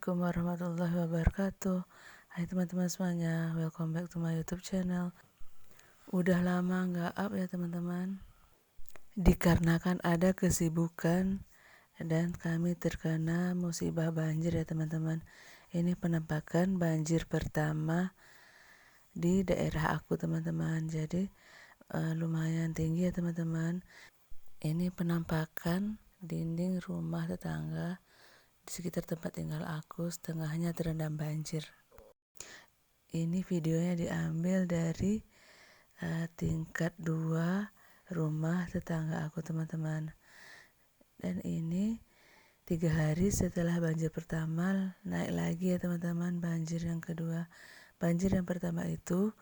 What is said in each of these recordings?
Assalamualaikum warahmatullahi wabarakatuh. Hai teman-teman semuanya, welcome back to my YouTube channel. Udah lama nggak up ya teman-teman, dikarenakan ada kesibukan dan kami terkena musibah banjir ya teman-teman. Ini penampakan banjir pertama di daerah aku teman-teman, jadi lumayan tinggi ya teman-teman. Ini penampakan dinding rumah tetangga di sekitar tempat tinggal aku, setengahnya terendam banjir. Ini videonya diambil dari tingkat 2 rumah tetangga aku teman-teman. Dan ini 3 hari setelah banjir pertama naik lagi ya teman-teman, banjir yang kedua. Banjir yang pertama itu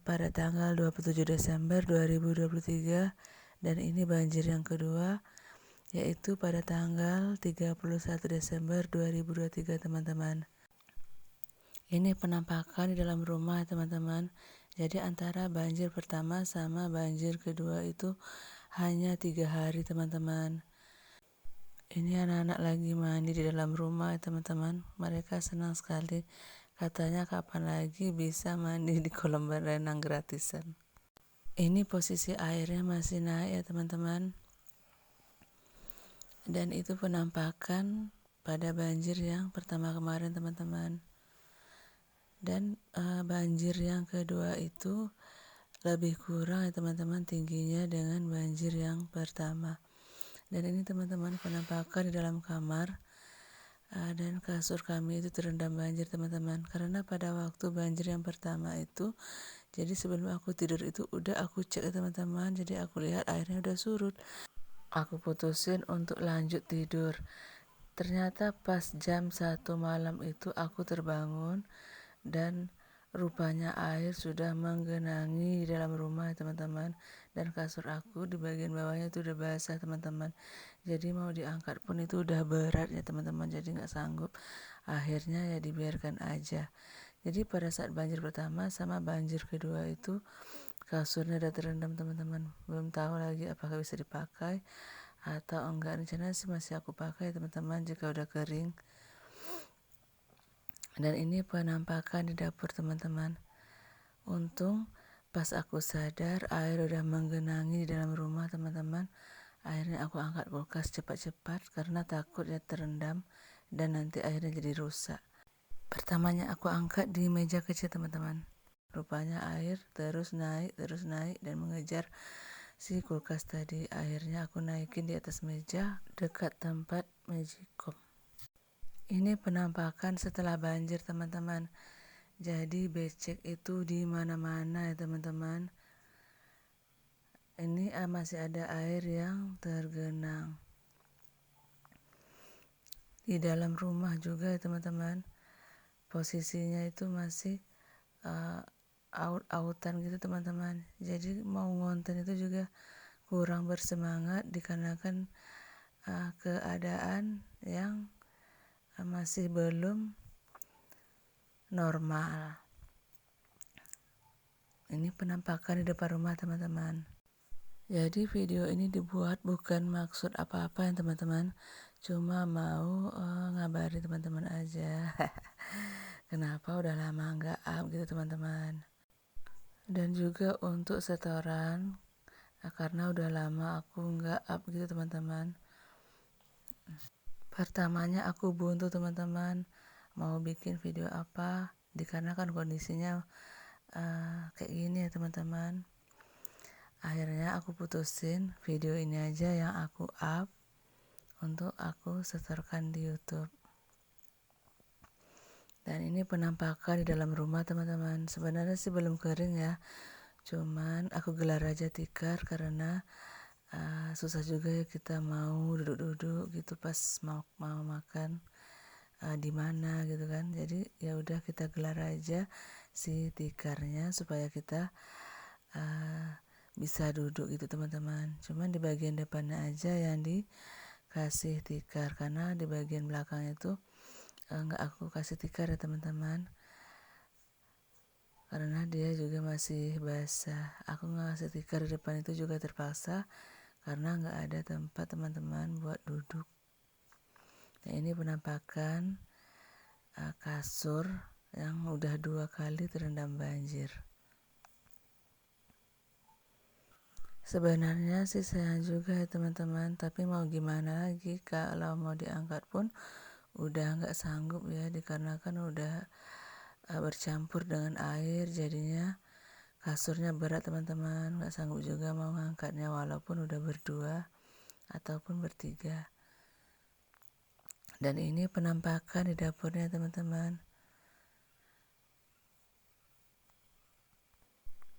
pada tanggal 27 Desember 2023 dan ini banjir yang kedua yaitu pada tanggal 31 Desember 2023 teman-teman. Ini penampakan di dalam rumah teman-teman. Jadi antara banjir pertama sama banjir kedua itu hanya 3 hari teman-teman. Ini anak-anak lagi mandi di dalam rumah teman-teman. Mereka senang sekali, katanya kapan lagi bisa mandi di kolam renang gratisan. Ini posisi airnya masih naik ya teman-teman. Dan itu penampakan pada banjir yang pertama kemarin teman-teman. Dan banjir yang kedua itu lebih kurang ya teman-teman tingginya dengan banjir yang pertama. Dan ini teman-teman penampakan di dalam kamar dan kasur kami itu terendam banjir teman-teman. Karena pada waktu banjir yang pertama itu, jadi sebelum aku tidur itu udah aku cek ya teman-teman. Jadi aku lihat airnya udah surut. Aku putusin untuk lanjut tidur. Ternyata pas jam 1 malam itu aku terbangun dan rupanya air sudah menggenangi di dalam rumah teman-teman, dan kasur aku di bagian bawahnya itu udah basah teman-teman. Jadi mau diangkat pun itu udah berat ya teman-teman, jadi nggak sanggup. Akhirnya ya dibiarkan aja. Jadi pada saat banjir pertama sama banjir kedua itu kasurnya udah terendam teman-teman. Belum tahu lagi apakah bisa dipakai atau enggak. Rencana sih masih aku pakai teman-teman jika udah kering. Dan ini penampakan di dapur teman-teman. Untung pas aku sadar air udah menggenangi di dalam rumah teman-teman. Akhirnya aku angkat kulkas cepat-cepat karena takut ya terendam dan nanti airnya jadi rusak. Pertamanya aku angkat di meja kecil teman-teman. Rupanya air terus naik dan mengejar si kulkas tadi. Akhirnya aku naikin di atas meja dekat tempat magicom. Ini penampakan setelah banjir teman-teman. Jadi becek itu di mana-mana ya teman-teman. Ini masih ada air yang tergenang di dalam rumah juga ya teman-teman. Posisinya itu masih out-outan gitu teman-teman. Jadi mau ngonten itu juga kurang bersemangat dikarenakan keadaan yang masih belum normal. Ini penampakan di depan rumah teman-teman. Jadi video ini dibuat bukan maksud apa-apa ya teman-teman, cuma mau ngabari teman-teman aja. Kenapa udah lama nggak up gitu teman-teman. Dan juga untuk setoran karena udah lama aku nggak up gitu teman-teman. Pertamanya aku buntu teman-teman, mau bikin video apa dikarenakan kondisinya kayak gini ya teman-teman. Akhirnya aku putusin video ini aja yang aku up untuk aku setorkan di YouTube. Dan ini penampakan di dalam rumah teman-teman. Sebenarnya sih belum kering ya, cuman aku gelar aja tikar karena susah juga ya kita mau duduk-duduk gitu pas mau makan di mana gitu kan. Jadi ya udah kita gelar aja si tikarnya supaya kita bisa duduk gitu teman-teman. Cuman di bagian depannya aja yang dikasih tikar karena di bagian belakang itu nggak aku kasih tikar ya teman-teman, karena dia juga masih basah. Aku ngasih tikar di depan itu juga terpaksa karena nggak ada tempat teman-teman buat duduk. Nah ini penampakan kasur yang udah 2 kali terendam banjir. Sebenarnya sih sayang juga ya teman-teman, tapi mau gimana lagi, kalau mau diangkat pun udah nggak sanggup ya, dikarenakan udah bercampur dengan air, jadinya kasurnya berat teman-teman, nggak sanggup juga mau ngangkatnya walaupun udah berdua ataupun bertiga. Dan ini penampakan di dapurnya teman-teman.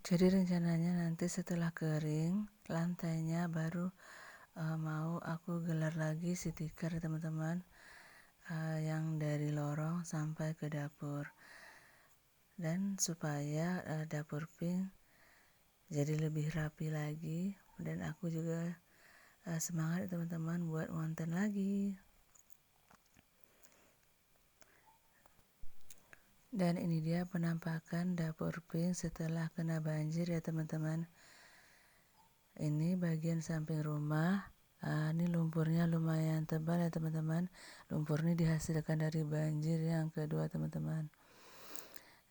Jadi rencananya nanti setelah kering lantainya baru mau aku gelar lagi si tikar teman-teman, yang dari lorong sampai ke dapur, dan supaya dapur pink jadi lebih rapi lagi, dan aku juga semangat teman-teman buat ngonten lagi. Dan ini dia penampakan dapur pink setelah kena banjir ya teman-teman. Ini bagian samping rumah. Ini lumpurnya lumayan tebal ya teman-teman. Lumpur ini dihasilkan dari banjir yang kedua teman-teman.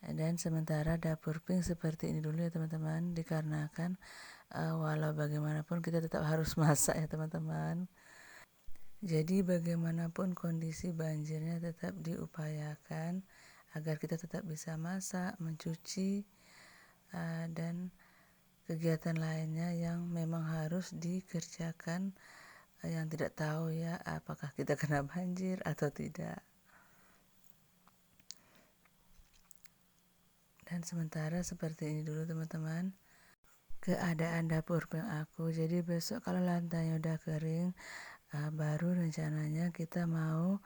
Dan sementara dapur pink seperti ini dulu ya teman-teman, dikarenakan walau bagaimanapun kita tetap harus masak ya teman-teman. Jadi bagaimanapun kondisi banjirnya tetap diupayakan agar kita tetap bisa masak, mencuci, dan kegiatan lainnya yang memang harus dikerjakan, yang tidak tahu ya apakah kita kena banjir atau tidak. Dan sementara seperti ini dulu teman-teman keadaan dapur pink aku. Jadi besok kalau lantainya udah kering, baru rencananya kita mau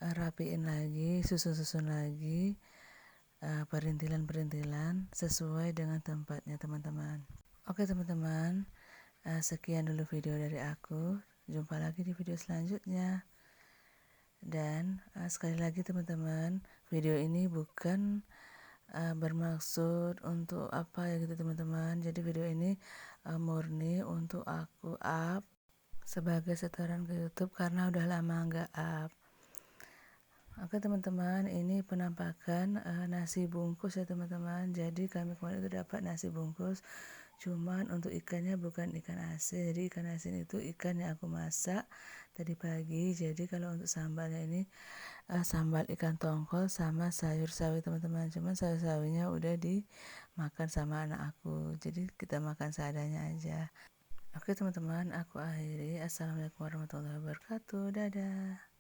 rapiin lagi, susun-susun lagi perintilan-perintilan sesuai dengan tempatnya teman-teman. Oke teman-teman, sekian dulu video dari aku. Jumpa lagi di video selanjutnya. Dan sekali lagi teman-teman, video ini bukan bermaksud untuk apa ya gitu teman-teman. Jadi video ini murni untuk aku up sebagai setoran ke YouTube karena udah lama nggak up. Oke teman-teman, ini penampakan nasi bungkus ya teman-teman. Jadi kami kemarin itu dapat nasi bungkus, cuman untuk ikannya bukan ikan asin. Jadi ikan asin itu ikan yang aku masak tadi pagi. Jadi kalau untuk sambalnya ini sambal ikan tongkol sama sayur sawi teman-teman. Cuman sayur sawinya udah dimakan sama anak aku, jadi kita makan seadanya aja. Oke teman-teman, aku akhiri. Assalamualaikum warahmatullahi wabarakatuh. Dadah.